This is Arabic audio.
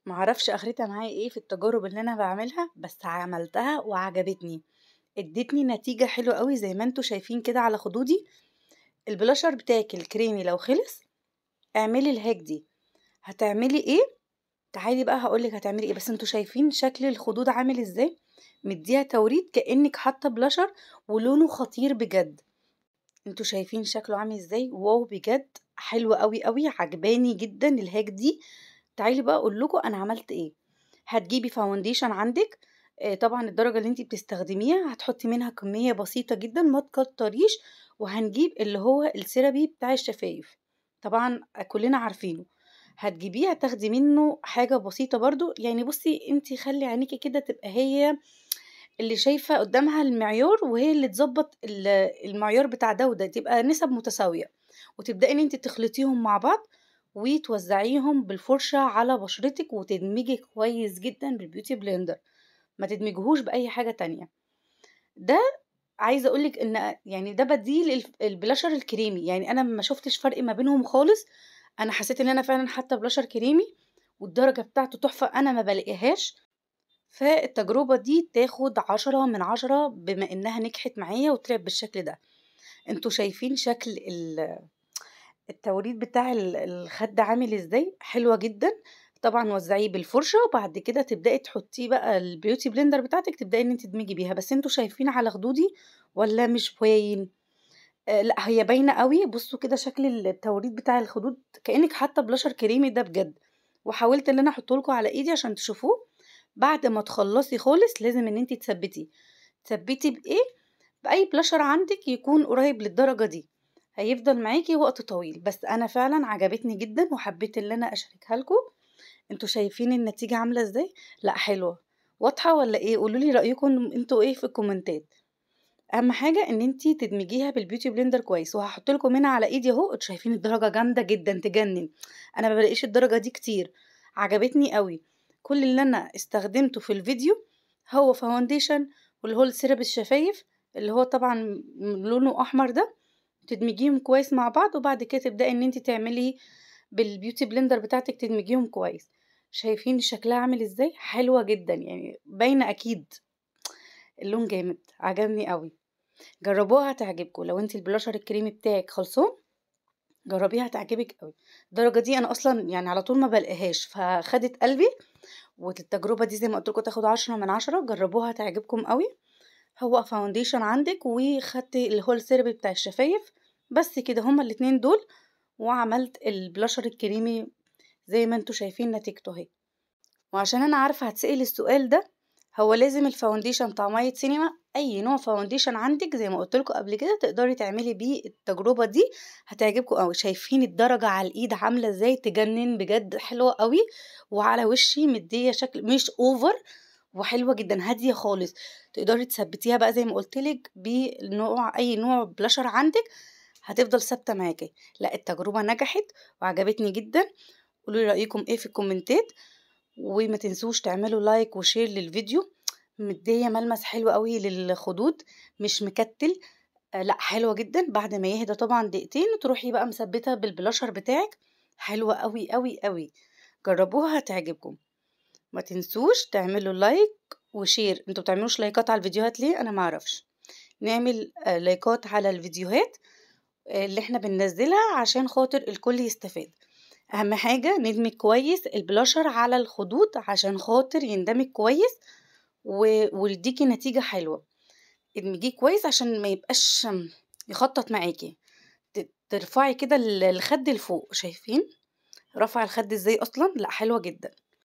معرفش اخرتها معايا ايه في التجارب اللي انا بعملها، بس عملتها وعجبتني. ادتني نتيجة حلوة قوي زي ما انتوا شايفين كده على خدودي. البلاشر بتاعك الكريمي لو خلص اعملي الهاك دي. هتعملي ايه؟ تعالي بقى هقولك هتعملي ايه. بس انتوا شايفين شكل الخدود عامل ازاي؟ مديها توريد كأنك حاطة بلاشر، ولونه خطير بجد. انتوا شايفين شكله عامل ازاي؟ واو بجد، حلو قوي قوي، عجباني جدا الهاك دي. تعالي بقى اقول لكم انا عملت ايه. هتجيبي فاونديشن عندك، طبعا الدرجه اللي انت بتستخدميها هتحطي منها كميه بسيطه جدا ما تكتريش. وهنجيب اللي هو السيرابي بتاع الشفايف، طبعا كلنا عارفينه. هتجيبيه هتاخدي منه حاجه بسيطه برضو، يعني بصي انت خلي عينيكي كده تبقى هي اللي شايفة قدامها المعيار، وهي اللي تظبط المعيار بتاع ده وده، تبقى نسب متساوية. وتبدأي ان انت تخلطيهم مع بعض وتوزعيهم بالفرشة على بشرتك، وتدمجي كويس جدا بالبيوتي بلندر. ما تدمجهوش بأي حاجة تانية. ده عايزة اقولك ان يعني ده بديل البلاشر الكريمي، يعني انا ما شفتش فرق ما بينهم خالص. انا حسيت ان انا فعلا حتى بلاشر كريمي، والدرجة بتاعته تحفة، انا ما بلاقيهاش. فالتجربة دي تاخد 10 من 10 بما انها نجحت معايا وطلعت بالشكل ده. انتوا شايفين شكل التوريد بتاع الخد عامل ازاي؟ حلوة جدا. طبعا وزعيه بالفرشة، وبعد كده تبدأي تحطيه بقى البيوتي بلندر بتاعتك، تبدأي ان انت تدمجي بيها. بس انتوا شايفين على خدودي ولا مش باين؟ لا هي باينة قوي. بصوا كده شكل التوريد بتاع الخدود كأنك حاطة بلاشر كريمي ده بجد. وحاولت ان انا احطه لكم على ايدي عشان تشوفوه. بعد ما تخلصي خالص لازم ان انت تثبتي بايه؟ باي بلاشر عندك يكون قريب للدرجه دي، هيفضل معاكي وقت طويل. بس انا فعلا عجبتني جدا وحبيت ان انا اشاركها لكم. انتوا شايفين النتيجه عامله ازاي؟ لا حلوه، واضحه ولا ايه؟ قولوا لي رايكم انتوا ايه في الكومنتات. اهم حاجه ان انت تدمجيها بالبيوتي بلندر كويس، وهحط لكم هنا على ايدي اهو. انتوا شايفين الدرجه جامده جدا تجنن. انا ما بلاقيش الدرجه دي كتير، عجبتني قوي. كل اللي انا استخدمته في الفيديو هو فاونديشن، واللي هو السيرب الشفايف اللي هو طبعا لونه احمر ده. تدمجيهم كويس مع بعض، وبعد كده تبداي ان انت تعملي بالبيوتي بلندر بتاعتك تدمجيهم كويس. شايفين شكلها عامل ازاي؟ حلوه جدا، يعني باينه اكيد. اللون جامد، عجبني قوي. جربوها هتعجبكم. لو انت البلاشر الكريمي بتاعك خلصان جربيها هتعجبك قوي. الدرجه دي انا اصلا يعني على طول ما بلاقيهاش، فخدت قلبي. والتجربه دي زي ما قلت لكم تاخد 10 من 10. جربوها هتعجبكم قوي. هو فاونديشن عندك وخدت اللي هو السيربي بتاع الشفايف، بس كده هما الاتنين دول. وعملت البلاشر الكريمي زي ما انتوا شايفين نتيجته اهي. وعشان انا عارفة هتسأل السؤال ده، هو لازم الفاونديشن بتاع مية سينما؟ اي نوع فاونديشن عندك زي ما قلت لكم قبل كده تقدري تعملي بيه التجربة دي، هتعجبكم قوي. شايفين الدرجة على الايد عاملة ازاي؟ تجنن بجد، حلوة قوي. وعلى وشي مدية شكل مش اوفر، وحلوة جدا هادية خالص. تقدري تثبتيها بقى زي ما قلتلك بنوع، اي نوع بلاشر عندك هتفضل ثابتة معاكي. لا التجربة نجحت وعجبتني جدا. قولوا لي رأيكم ايه في الكومنتات. وما تنسوش تعملوا لايك وشير للفيديو. مدية ملمس حلو قوي للخدود، مش مكتل. لا حلوة جدا. بعد ما يهدى طبعا دقيقتين تروحي بقى مثبتها بالبلاشر بتاعك. حلوة قوي قوي قوي. جربوها هتعجبكم. ما تنسوش تعملوا لايك وشير. انتوا بتعملوش لايكات على الفيديوهات ليه؟ انا معرفش. نعمل لايكات على الفيديوهات اللي احنا بننزلها عشان خاطر الكل يستفاد. اهم حاجة ندمج كويس البلاشر على الخدود عشان خاطر يندمج كويس ويديكي نتيجة حلوة. ادمجيه كويس عشان ما يبقاش يخطط معاكي. ترفعي كده الخد لفوق. شايفين رفع الخد ازاي اصلا؟ لا حلوة جدا.